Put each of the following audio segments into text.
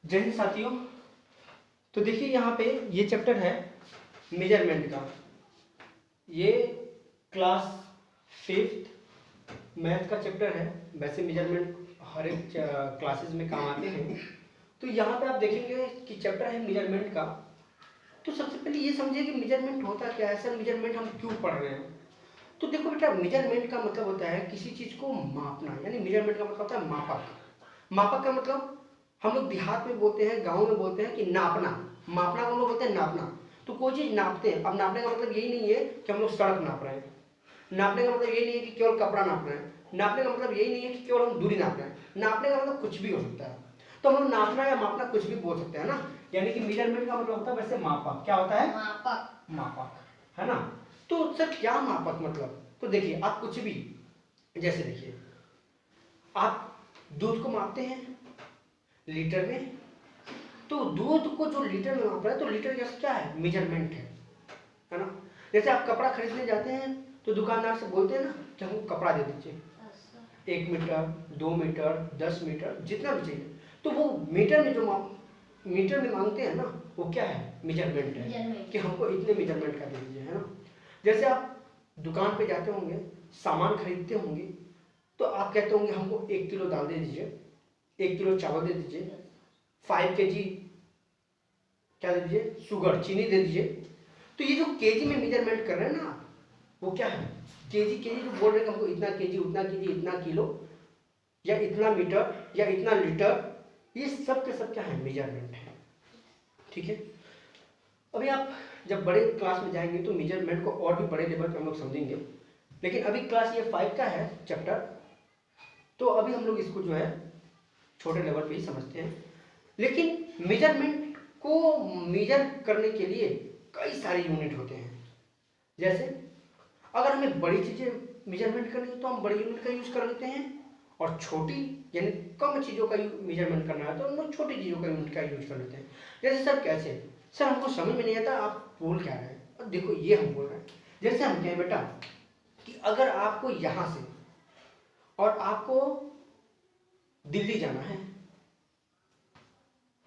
जय हिंद साथियों। तो देखिए यहाँ पे ये चैप्टर है मेजरमेंट का। ये क्लास 5th मैथ का चैप्टर है। वैसे मेजरमेंट हर एक क्लासेस में काम आते हैं। तो यहाँ पे आप देखेंगे कि चैप्टर है मेजरमेंट का। तो सबसे पहले ये समझिए कि मेजरमेंट होता क्या है, सर मेजरमेंट हम क्यों पढ़ रहे हैं। तो देखो बेटा, मेजरमेंट का मतलब होता है किसी चीज़ को मापना, यानी मेजरमेंट का मतलब होता है मापक। मापक का मतलब हम लोग देहात में बोलते हैं, गांव में बोलते हैं कि नापना। मापना को हम लोग बोलते हैं नापना। तो कोई चीज़ नापते हैं। अब नापने का मतलब यही नहीं है कि हम लोग सड़क नाप रहे हैं। नापने का मतलब यही नहीं है कि केवल कपड़ा नाप रहे हैं। नापने का मतलब यही नहीं है कि केवल हम दूरी नाप रहे हैं। नापने का मतलब कुछ भी हो सकता है। तो हम लोग नापना या मापना कुछ भी बोल सकते हैं ना। यानी कि मेजरमेंट का मतलब होता है वैसे मापक। क्या होता है? मापक। मापक, है ना। तो सर क्या मापक मतलब? तो देखिए, आप कुछ भी, जैसे देखिए, आप दूध को मापते हैं लीटर में। तो दूध को जो लीटर में माप रहा है, तो लीटर जैसे क्या है? मेजरमेंट है ना। जैसे आप कपड़ा खरीदने जाते हैं तो दुकानदार से बोलते हैं ना कि हमको कपड़ा दे दीजिए, 1 मीटर, 2 मीटर, 10 मीटर, जितना भी चाहिए। तो वो मीटर में जो मीटर में मांगते हैं ना, वो क्या है? मेजरमेंट है कि हमको इतने मेजरमेंट का दे दीजिए, है ना। जैसे आप दुकान पे जाते होंगे, सामान खरीदते होंगे, तो आप कहते होंगे हमको 1 किलो दाल दे दीजिए, 1 किलो चावल दे दीजिए, 5 kg क्या दे दीजिए? शुगर, चीनी दे दीजिए। तो ये जो केजी में मेजरमेंट कर रहे हैं ना, वो क्या है? केजी जो बोल रहे हैं हमको इतना केजी, उतना केजी, इतना किलो, या इतना मीटर, या इतना लीटर, ये सब के सब क्या है? मेजरमेंट है। ठीक है। अभी आप जब बड़े क्लास में जाएंगे तो मेजरमेंट को और भी बड़े लेवल पे हम लोग समझेंगे। लेकिन अभी क्लास ये 5 का है चैप्टर, तो अभी हम लोग इसको जो है छोटे लेवल पे ही समझते हैं। लेकिन मेजरमेंट को मेजर करने के लिए कई सारे यूनिट होते हैं। जैसे अगर हमें बड़ी चीज़ें मेजरमेंट करनी है तो हम बड़ी यूनिट का यूज़ कर लेते हैं, और छोटी यानी कम चीज़ों का मेजरमेंट करना है तो हम लोग छोटी चीज़ों का यूनिट का यूज कर लेते हैं। जैसे सर कैसे? सर हमको समझ में नहीं आता आप बोल क्या रहे हैं। और देखो ये हम बोल रहे हैं, जैसे हम कहें बेटा कि अगर आपको यहाँ से और आपको दिल्ली जाना है,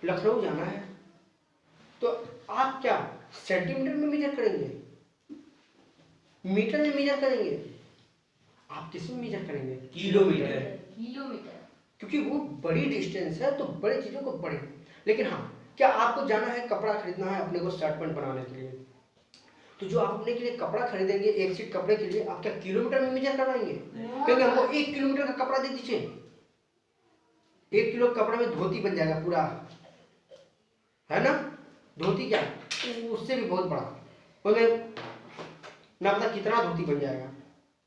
लखनऊ जाना है, तो आप क्या सेंटीमीटर में मेजर करेंगे, मीटर में मेजर करेंगे? आप किस में मेजर करेंगे? किलोमीटर। क्योंकि वो बड़ी डिस्टेंस है तो बड़ी चीजों को बड़ी। लेकिन हाँ, क्या आपको जाना है कपड़ा खरीदना है अपने को शर्ट पैंट बनाने के लिए, तो जो आप अपने के लिए कपड़ा खरीदेंगे, एक सीट कपड़े के लिए, आप क्या किलोमीटर में मेजर करवाएंगे? क्योंकि हमको 1 किलोमीटर का कपड़ा दे दीजिए, 1 किलो कपड़ा में धोती बन जाएगा पूरा, है ना। धोती क्या, उससे भी बहुत बड़ा, ना पता कितना धोती बन जाएगा,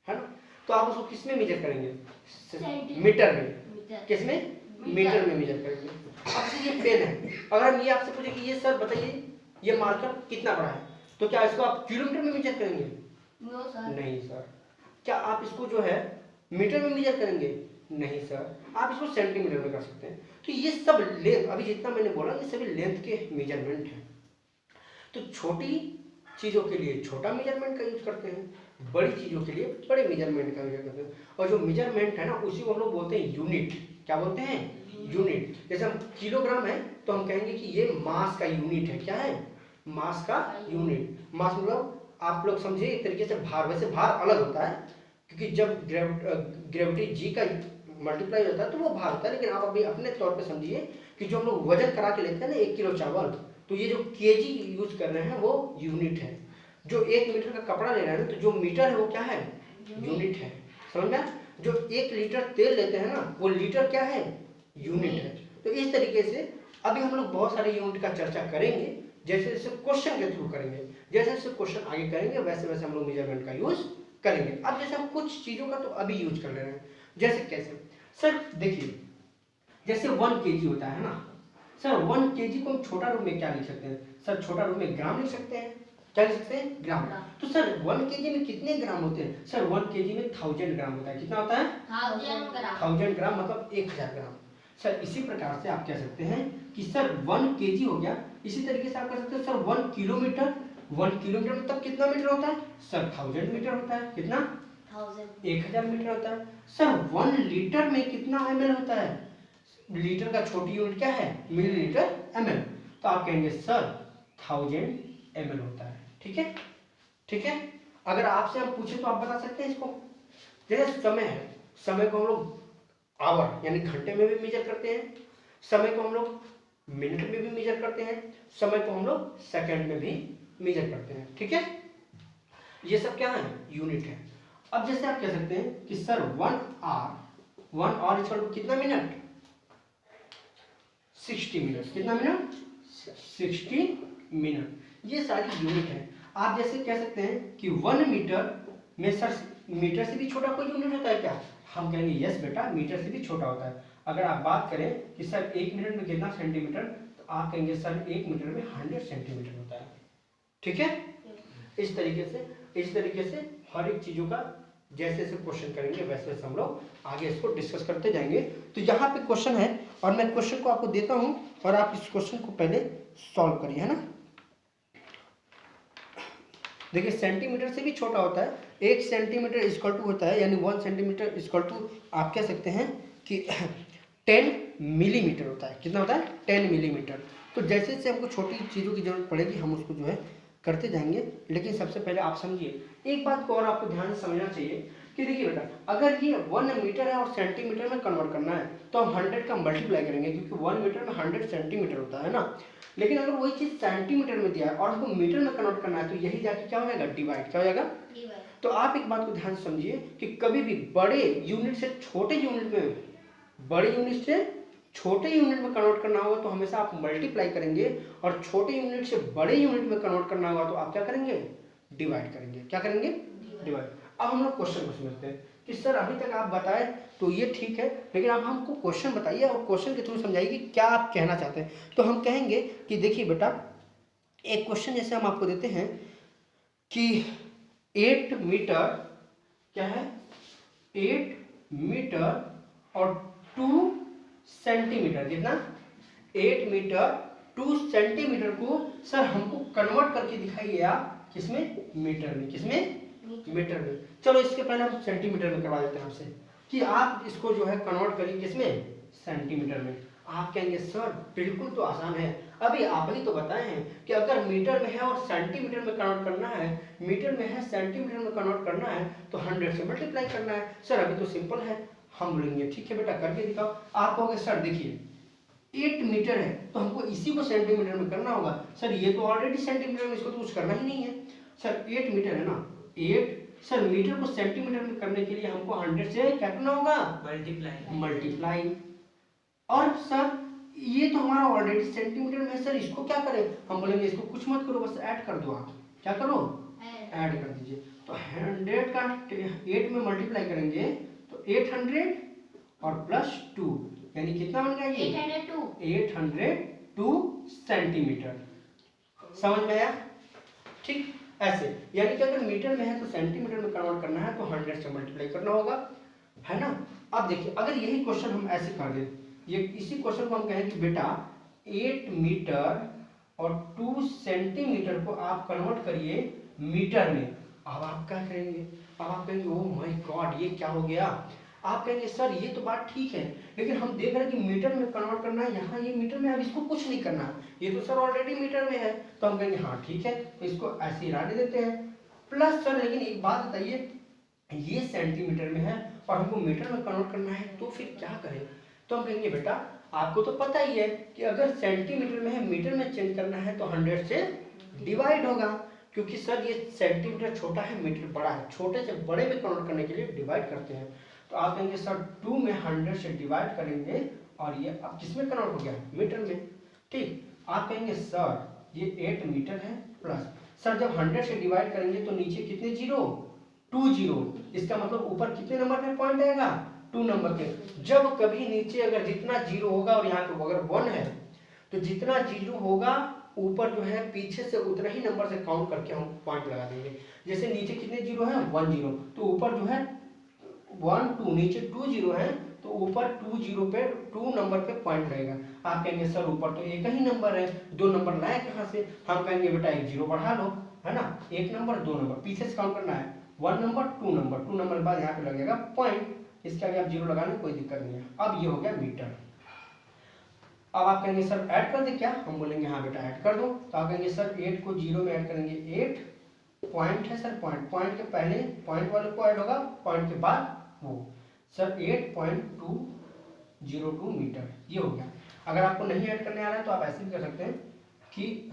है ना। तो आप उसको किस में मेजर करेंगे? मीटर में। किस में? मीटर में मेजर करेंगे। अब से ये पेन है, अगर हम ये आपसे पूछे कि ये सर बताइए ये मार्कर कितना बड़ा है, तो क्या इसको आप किलोमीटर में मेजर करेंगे? नहीं सर। क्या आप इसको जो है मीटर में मेजर करेंगे? नहीं सर। आप इसको सेंटीमीटर में कर सकते हैं। तो ये सब लेंथ, अभी जितना मैंने बोला, ये सभी लेंथ के मेजरमेंट है। तो छोटी चीज़ों के लिए छोटा मेजरमेंट का यूज करते हैं, बड़ी चीज़ों के लिए बड़े मेजरमेंट का यूज करते हैं। और जो मेजरमेंट है ना, उसी को हम लोग बोलते हैं यूनिट। क्या बोलते हैं? यूनिट। जैसे हम किलोग्राम है तो हम कहेंगे कि ये मास का यूनिट है। क्या है? मास का यूनिट। मास मतलब आप लोग समझिए एक तरीके से भार। वैसे भार अलग होता है, क्योंकि जब ग्रेविटी जी का मल्टीप्लाई होता है तो वो भार होता है। लेकिन आप अभी अपने तौर पे समझिए कि जो हम लोग वजन करा के लेते हैं ना 1 किलो चावल, तो ये जो केजी यूज कर रहे हैं वो यूनिट है। जो 1 मीटर का कपड़ा ले रहे हैं तो जो मीटर है वो क्या है? यूनिट है। समझ में? जो 1 लीटर तेल लेते हैं ना, वो लीटर क्या है? यूनिट है। तो इस तरीके से अभी हम लोग बहुत सारे यूनिट का चर्चा करेंगे, जैसे जैसे क्वेश्चन के थ्रू करेंगे। जैसे जैसे क्वेश्चन आगे करेंगे वैसे वैसे हम लोग मेजरमेंट का यूज करेंगे। अब जैसे हम कुछ चीजों का तो अभी यूज कर ले रहे हैं। जैसे कैसे? सर देखिए, जैसे 1 kg होता है ना सर, 1 kg को हम छोटा रूप में क्या लिख सकते हैं? सर छोटा रूप में ग्राम लिख सकते हैं। क्या लिख सकते हैं? ग्राम। तो सर 1 kg में कितने ग्राम होते हैं? सर 1 kg में 1000 ग्राम होता है। कितना होता है? 1000 ग्राम मतलब 1000 ग्राम। सर इसी प्रकार से आप कह सकते हैं कि सर 1 kg हो गया। इसी तरीके से आप कह सकते हैं सर 1 किलोमीटर। 1 किलोमीटर मतलब कितना मीटर होता है? सर 1000 मीटर होता है। कितना? 1000 मीटर होता है। सर 1 लीटर में कितना ml होता है? लीटर का छोटी यूनिट क्या है, मिलीलीटर ml। तो आप कहेंगे सर 1000 ml होता है। ठीक है, ठीक है। अगर आपसे हम पूछे तो आप बता सकते हैं इसको। जैसे समय है, समय को हम लोग आवर यानी घंटे में भी मेजर करते हैं, समय को हम लोग मिनट में भी मेजर करते हैं, समय को हम लोग सेकंड में भी मेजर करते हैं। ठीक है, ये सब क्या है, यूनिट है। अब जैसे आप कह सकते हैं कि सर 1 आवर इक्वल टू कितना मिनट, 60 मिनट। कितना मिनट, 60 मिनट। ये सारी यूनिट है। आप जैसे कह सकते हैं कि 1 मीटर में सर मीटर से भी छोटा कोई यूनिट होता है क्या, हम कहेंगे यस बेटा मीटर से भी छोटा होता है। अगर आप बात करें कि सर 1 मिनट में कितना सेंटीमीटर, तो आप कहेंगे सर 1 मीटर में 100 सेंटीमीटर होता है। ठीक है, इस तरीके से हर एक चीजों का जैसे जैसे क्वेश्चन करेंगे वैसे वैसे हम लोग आगे इसको डिस्कस करते जाएंगे। तो यहाँ पे क्वेश्चन है और मैं क्वेश्चन को आपको देता हूँ और आप इस क्वेश्चन को पहले सॉल्व करिए, है ना। देखिए सेंटीमीटर से भी छोटा होता है, 1 सेंटीमीटर इक्वल टू होता है यानी 1 सेंटीमीटर इक्वल टू आप कह सकते हैं कि 10 मिलीमीटर होता है। कितना होता है, 10 मिलीमीटर। तो जैसे जैसे हमको छोटी चीज़ों की जरूरत पड़ेगी हम उसको जो है करते जाएंगे। लेकिन सबसे पहले आप समझिए एक बात को और आपको ध्यान से समझना चाहिए कि देखिए बेटा अगर ये 1 मीटर है और सेंटीमीटर में कन्वर्ट करना है तो हम 100 का मल्टीप्लाई करेंगे क्योंकि 1 मीटर में 100 सेंटीमीटर होता है ना। लेकिन अगर वही चीज सेंटीमीटर में दिया है और हमको मीटर में कन्वर्ट करना है तो यही जाके क्या हो जाएगा, डिवाइड। क्या हो जाएगा, डिवाइड। तो आप एक बात को ध्यान से समझिए कि कभी भी बड़े यूनिट से छोटे यूनिट में, बड़े यूनिट से छोटे यूनिट में कन्वर्ट करना होगा तो हमेशा आप मल्टीप्लाई करेंगे और छोटे यूनिट से बड़े यूनिट में कन्वर्ट करना होगा तो आप क्या करेंगे, डिवाइड करेंगे। क्या करेंगे, डिवाइड। अब हम लोग क्वेश्चन को समझते हैं कि सर अभी तक आप बताए तो ये ठीक है, लेकिन आप हमको क्वेश्चन बताइए और क्वेश्चन के थ्रू समझाइए कि क्या आप कहना चाहते हैं। तो हम कहेंगे कि देखिए बेटा एक क्वेश्चन जैसे हम आपको देते हैं कि 8 मीटर क्या है, 8 मीटर और 2 सेंटीमीटर। कितना, 8 मीटर 2 सेंटीमीटर को सर हमको कन्वर्ट करके दिखाइए आप किसमें, मीटर में। किसमें, मीटर में। चलो इसके पहले हम सेंटीमीटर में करवा देते हैं आपसे कि आप इसको जो है कन्वर्ट करिए किसमें, सेंटीमीटर में। आप कहेंगे सर बिल्कुल तो आसान है, अभी आप ही तो बताए हैं कि अगर मीटर में है और सेंटीमीटर में कन्वर्ट करना है, मीटर में है सेंटीमीटर में कन्वर्ट करना है तो 100 से मल्टीप्लाई करना है। सर अभी तो सिंपल है। हम बोलेंगे ठीक है बेटा करके दिखाओ। आप कहोगे सर देखिए 8 मीटर है तो हमको इसी को सेंटीमीटर में करना होगा। सर ये तो ऑलरेडी सेंटीमीटर में, इसको तो कुछ करना ही नहीं है। सर 8 मीटर है ना, 8 सर मीटर को सेंटीमीटर में करने के लिए हमको 100 से क्या करना होगा, मल्टीप्लाई। और सर ये तो हमारा ऑलरेडी सेंटीमीटर में है, सर इसको क्या करें, हम बोलेंगे इसको कुछ मत करो बस ऐड कर दो। आप क्या करो, ऐड कर दीजिए। तो 100 का 8 में मल्टीप्लाई करेंगे तो 800 और प्लस 2 यानी कितना बन गया ये, 802 सेंटीमीटर। समझ में आया, ठीक। ऐसे यानी कि अगर मीटर में है तो सेंटीमीटर में कन्वर्ट करना है तो 100 से मल्टीप्लाई करना होगा, है ना। अब देखिए अगर यही क्वेश्चन हम ऐसे कर दें, ये इसी क्वेश्चन को हम कहें कि बेटा 8 मीटर और 2 सेंटीमीटर को आप कन्वर्ट करिए मीटर में। अब आप क्या करेंगे, अब आप कहेंगे ओह माय गॉड ये क्या हो गया। आप कहेंगे सर ये तो बात ठीक है लेकिन हम देख रहे हैं कि मीटर में कन्वर्ट करना है, यहाँ ये मीटर में, अब इसको कुछ नहीं करना है, ये तो सर ऑलरेडी मीटर में है। तो हम कहेंगे हाँ ठीक है, तो इसको ऐसे ही रहने देते हैं। प्लस सर लेकिन एक बात बताइए ये सेंटीमीटर में है और हमको मीटर में कन्वर्ट करना है तो फिर क्या करें। तो हम कहेंगे बेटा आपको तो पता ही है कि अगर सेंटीमीटर में है मीटर में चेंज करना है तो 100 से डिवाइड होगा, क्योंकि सर ये सेंटीमीटर छोटा है मीटर बड़ा है, छोटे से बड़े में कन्वर्ट करने के लिए डिवाइड करते हैं। तो आप कहेंगे सर 2 में 100 से डिवाइड करेंगे और ये अब किसमें कन्वर्ट हो गया, मीटर में। ठीक, आप कहेंगे सर ये 8 मीटर है प्लस सर जब 100 से डिवाइड करेंगे तो नीचे कितने जीरो, 2 जीरो। इसका मतलब ऊपर कितने नंबर पे पॉइंट आएगा, 2 नंबर पे। जब कभी नीचे अगर जितना जीरो होगा और यहाँ पे अगर 1 है तो जितना जीरो होगा ऊपर जो है पीछे से उतना ही नंबर से काउंट करके हम पॉइंट लगा देंगे। जैसे नीचे कितने जीरो है, 1 जीरो, तो ऊपर जो है 1 2, नीचे 2 जीरो है तो ऊपर 2 जीरो पे 2 नंबर पे पॉइंट रहेगा। आप कहेंगे सर ऊपर तो एक ही नंबर है, 2 नंबर लाए कहाँ से। हम कहेंगे बेटा एक जीरो बढ़ा लो, है ना, 1 नंबर 2 नंबर पीछे से काउंट करना है, 1 नंबर 2 नंबर, 2 नंबर के बाद यहाँ पे लगेगा पॉइंट, इसके आगे आप जीरो लगाने कोई दिक्कत नहीं है। अब ये हो गया मीटर। अब आप कहेंगे सर ऐड कर दे क्या, हम बोलेंगे हाँ बेटा ऐड कर दो। तो आप कहेंगे सर 8 को 0 में ऐड करेंगे, 8 पॉइंट है सर, पॉइंट के पहले पॉइंट वाले को ऐड होगा, पॉइंट के बाद वो, सर 8.202 मीटर, ये हो गया। अगर आपको नहीं ऐड करने आ रहा है तो आप ऐसे भी कर सकते हैं कि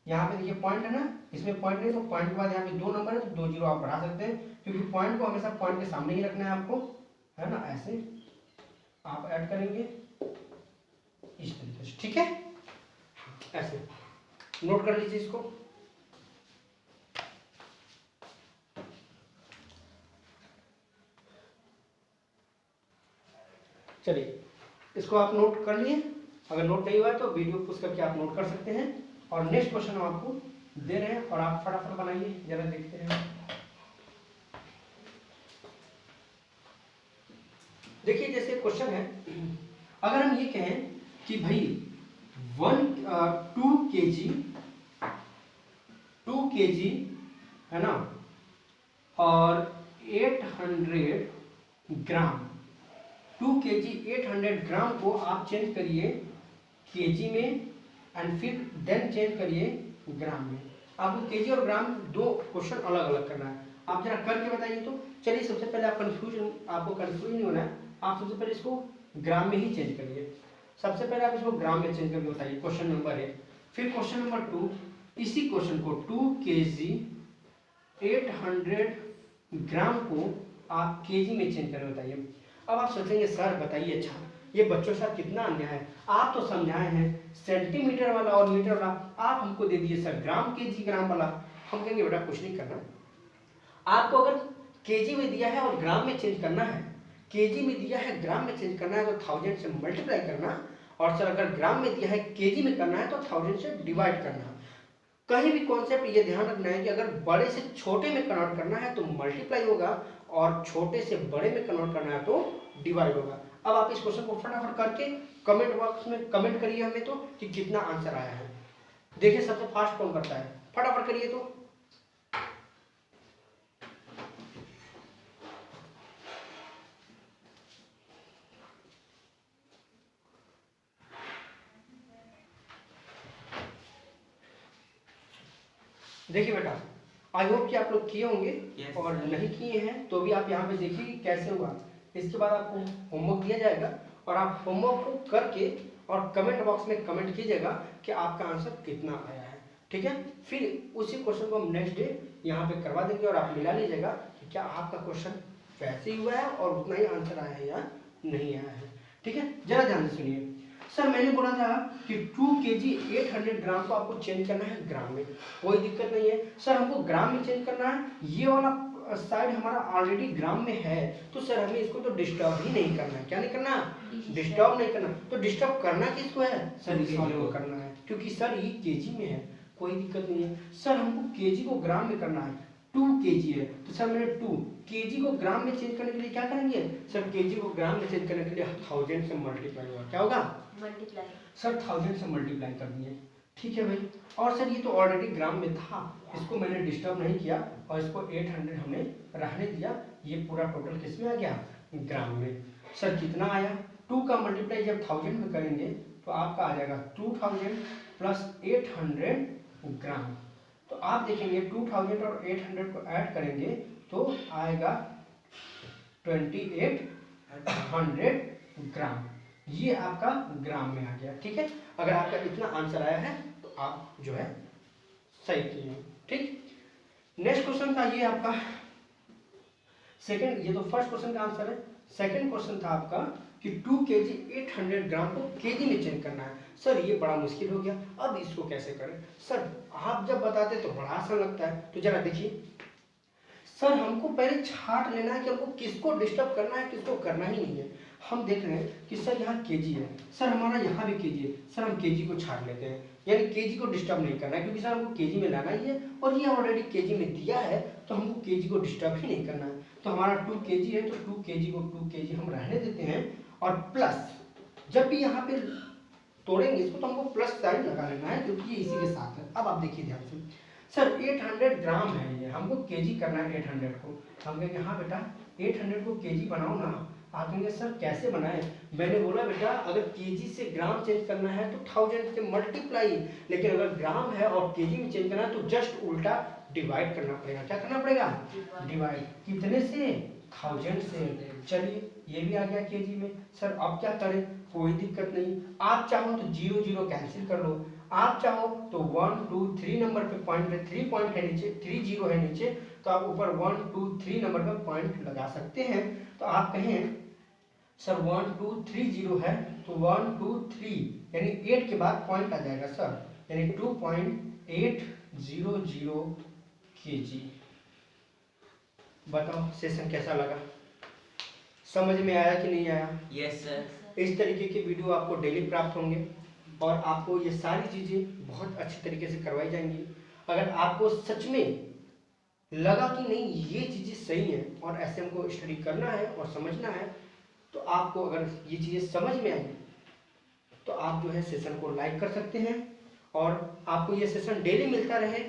यहाँ पे देखिए पॉइंट है ना, इसमें पॉइंट नहीं, तो पॉइंट के बाद यहाँ पे 2 नंबर है तो 2 जीरो आप बढ़ा सकते हैं, क्योंकि पॉइंट को हमेशा पॉइंट के सामने ही रखना है आपको, है ना। ऐसे आप ऐड करेंगे इस तरीके से, ठीक है, ऐसे नोट कर लीजिए इसको। चलिए इसको आप नोट कर लिए, अगर नोट नहीं हुआ है तो वीडियो पुश करके आप नोट कर सकते हैं। और नेक्स्ट क्वेश्चन हम आपको दे रहे हैं और आप फटाफट बनाइए, जरा देखते हैं। देखिए जैसे क्वेश्चन है, अगर हम ये कहें कि भाई 2 kg है ना, और 800 ग्राम, 2 kg 800 ग्राम को आप चेंज करिए केजी में, एंड फिर देन चेंज करिए ग्राम में। आपको केजी और ग्राम दो क्वेश्चन अलग अलग करना है, आप जरा करके बताइए। तो चलिए सबसे पहले आपको कंफ्यूज नहीं होना है, आप सबसे पहले इसको ग्राम में ही चेंज करिए। सबसे पहले आप इसको ग्राम में चेंज करके बताइए, क्वेश्चन नंबर 1। फिर क्वेश्चन नंबर 2, इसी क्वेश्चन को 2 kg 800 ग्राम को आप केजी में चेंज करके बताइए। अब आप सोचेंगे सर बताइए, अच्छा ये बच्चों के साथ कितना अन्याय है, आप तो समझाए हैं सेंटीमीटर वाला और मीटर वाला, आप हमको दे दिए सर ग्राम केजी ग्राम वाला। हम कहेंगे बेटा कुछ नहीं करना, आपको अगर केजी में दिया है और ग्राम में चेंज करना है, केजी में दिया है ग्राम में चेंज करना है तो 1000 से मल्टीप्लाई करना, और सर अगर ग्राम में दिया है केजी में करना है तो 1000 से डिवाइड करना। कहीं भी कॉन्सेप्ट ये ध्यान रखना है कि अगर बड़े से छोटे में कन्वर्ट करना है तो मल्टीप्लाई होगा, और छोटे से बड़े में कन्वर्ट करना है तो डिवाइड होगा। अब आप इस क्वेश्चन को फटाफट करके कमेंट बॉक्स में कमेंट करिए हमें तो कि कितना आंसर आया है। देखिए सबसे फास्ट कौन करता है, फटाफट करिए तो। देखिए बेटा, आई होप कि आप लोग किए होंगे, और नहीं किए हैं तो भी आप यहाँ पे देखिए कैसे हुआ। इसके बाद आपको होमवर्क दिया जाएगा और आप होमवर्क को करके और कमेंट बॉक्स में कमेंट कीजिएगा कि आपका आंसर कितना आया है, ठीक है। फिर उसी क्वेश्चन को हम नेक्स्ट डे यहाँ पे करवा देंगे और आप मिला लीजिएगा कि क्या आपका क्वेश्चन वैसे ही हुआ है और उतना ही आंसर आया है या नहीं आया है, ठीक है। जरा ध्यान से सुनिए, सर मैंने बोला था कि 2 kg 800 ग्राम को आपको चेंज करना है ग्राम में, कोई दिक्कत नहीं है। सर हमको ग्राम में चेंज करना है, ये वाला साइड हमारा ऑलरेडी ग्राम में है, तो सर हमें इसको तो डिस्टर्ब ही नहीं करना है। क्या नहीं करना, डिस्टर्ब नहीं करना। तो डिस्टर्ब करना किसको है, सर इस वाले को करना है, क्योंकि सर ये केजी में है, कोई दिक्कत नहीं है। सर हमको केजी को ग्राम में करना है, 2 kg है तो सर मैंने 2 kg को ग्राम में चेंज करने के लिए क्या करेंगे, सर केजी को ग्राम में चेंज करने के लिए 1000 से मल्टीप्लाई होगा। क्या होगा, मल्टीप्लाई। सर 1000 से मल्टीप्लाई कर दिए, ठीक है भाई। और सर ये तो ऑलरेडी ग्राम में था, इसको मैंने डिस्टर्ब नहीं किया और इसको 800 हमने रहने दिया। ये पूरा टोटल किस में आ गया, ग्राम में। सर कितना आया, 2 का मल्टीप्लाई जब 1000 में करेंगे तो आपका आ जाएगा 2000 प्लस 800 ग्राम। तो आप देखेंगे 2000 और 800 को ऐड करेंगे तो आएगा 2800 ग्राम। ये आपका ग्राम में आ गया, ठीक है। अगर आपका इतना आंसर आया है तो आप जो है सही किए, ठीक। नेक्स्ट क्वेश्चन था ये आपका सेकंड, ये तो फर्स्ट क्वेश्चन का आंसर है। सेकंड क्वेश्चन था आपका कि 2 kg 800 ग्राम को केजी में चेंज करना है। सर ये बड़ा मुश्किल हो गया, अब इसको कैसे करें। सर आप जब बताते तो बड़ा आसान लगता है, तो जरा देखिए सर हमको पहले छाट लेना है कि हमको किसको डिस्टर्ब करना है किसको करना ही नहीं है। हम देख रहे हैं कि सर यहाँ केजी है, सर हमारा यहाँ भी केजी है, सर हम केजी को छाट लेते हैं, यानी केजी को डिस्टर्ब नहीं करना है, क्योंकि सर हमको केजी में लाना ही है और ये ऑलरेडी केजी में दिया है तो हमको केजी को डिस्टर्ब ही नहीं करना है। तो हमारा 2 kg है तो 2 kg को 2 kg हम रहने देते हैं, और प्लस जब भी यहाँ पे तोड़ेंगे इसको तो हमको प्लस साइन लगा लेना है क्योंकि ये इसी के साथ है। अब आप देखिए ध्यान से, सर 800 ग्राम है, ये हमको केजी करना है 800 को। हम कहेंगे हाँ बेटा 800 को केजी बनाओ ना, आप कहेंगे सर कैसे बनाए? मैंने बोला बेटा अगर केजी से ग्राम चेंज करना है तो 1000 से मल्टीप्लाई, लेकिन अगर ग्राम है और केजी में चेंज करना है तो जस्ट उल्टा डिवाइड करना पड़ेगा। क्या करना पड़ेगा? डिवाइड। कितने से? 1000 से। चलिए ये भी आ गया केजी में। सर अब क्या करें? कोई दिक्कत नहीं, आप चाहो तो 0 0 कैंसिल कर लो, आप चाहो तो 1 2 3 नंबर पे पॉइंट पे 3 पॉइंट है नीचे, 3 0 है नीचे, तो आप ऊपर 1 2 3 नंबर पे पॉइंट लगा सकते हैं। तो आप कहें सर 1 2 3 0 है तो 1 2 3 यानी 8 के बाद पॉइंट आ जाएगा सर, यानी 2.800 kg। बताओ सेशन कैसा लगा? समझ में आया कि नहीं आया? Yes sir. इस तरीके के वीडियो आपको डेली प्राप्त होंगे और आपको ये सारी चीज़ें बहुत अच्छी तरीके से करवाई जाएंगी। अगर आपको सच में लगा कि नहीं ये चीज़ें सही हैं और ऐसे हमको स्टडी करना है और समझना है, तो आपको अगर ये चीज़ें समझ में आई तो आप जो है सेशन को लाइक कर सकते हैं और आपको ये सेशन डेली मिलता रहे,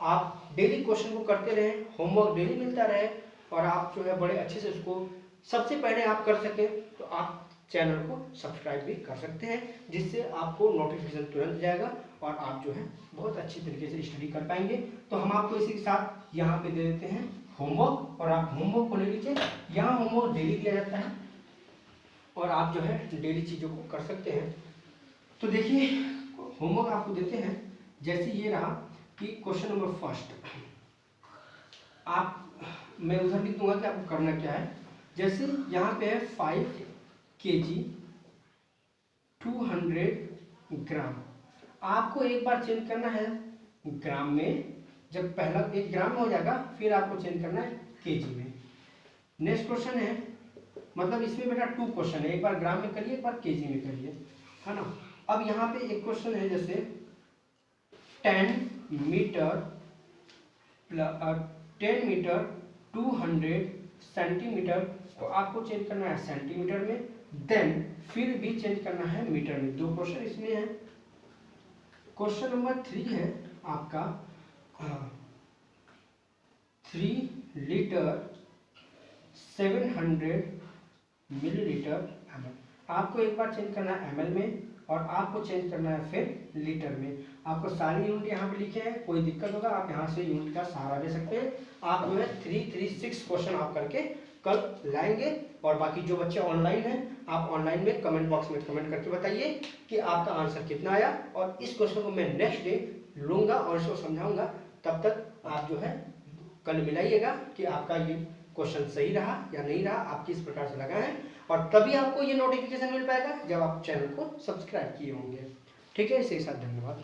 आप डेली क्वेश्चन को करते रहें, होमवर्क डेली मिलता रहे और आप जो है बड़े अच्छे से उसको सबसे पहले आप कर सकें, तो आप चैनल को सब्सक्राइब भी कर सकते हैं, जिससे आपको नोटिफिकेशन तुरंत जाएगा और आप जो है बहुत अच्छी तरीके से स्टडी कर पाएंगे। तो हम आपको इसी के साथ यहाँ पे दे देते हैं होमवर्क और आप होमवर्क को ले लीजिए। यहाँ होमवर्क डेली दिया जाता है और आप जो है डेली चीज़ों को कर सकते हैं। तो देखिए होमवर्क आपको देते हैं, जैसे ये रहा कि क्वेश्चन नंबर फर्स्ट, आप मैं उधर लिख दूंगा कि आपको करना क्या है। जैसे यहाँ पे है 5 kg 200 ग्राम, आपको एक बार चेंज करना है ग्राम में, जब पहला 1 ग्राम में हो जाएगा फिर आपको चेंज करना है केजी में। नेक्स्ट क्वेश्चन है, मतलब इसमें बेटा 2 क्वेश्चन है, एक बार ग्राम में करिए एक बार केजी में करिए, है ना। अब यहाँ पे एक क्वेश्चन है जैसे 10 मीटर 200 सेंटीमीटर को आपको चेंज करना है सेंटीमीटर में, देन फिर भी चेंज करना है मीटर में। 2 क्वेश्चन इसमें है। क्वेश्चन नंबर 3 है आपका 3 लीटर 700 मिलीलीटर ml, आपको एक बार चेंज करना है ml में और आपको चेंज करना है फिर लीटर में। आपको सारी यूनिट यहाँ पे लिखे हैं, कोई दिक्कत होगा आप यहाँ से यूनिट का सहारा ले सकते हैं। आप जो है 336 क्वेश्चन आप करके कल लाएंगे और बाकी जो बच्चे ऑनलाइन हैं आप ऑनलाइन में कमेंट बॉक्स में कमेंट करके बताइए कि आपका आंसर कितना आया, और इस क्वेश्चन को मैं नेक्स्ट डे लूँगा और इसको समझाऊंगा। तब तक आप जो है कल मिलाइएगा कि आपका ये क्वेश्चन सही रहा या नहीं रहा, आप किस प्रकार से लगाएं, और तभी आपको ये नोटिफिकेशन मिल पाएगा जब आप चैनल को सब्सक्राइब किए होंगे। ठीक है, इसी के साथ धन्यवाद।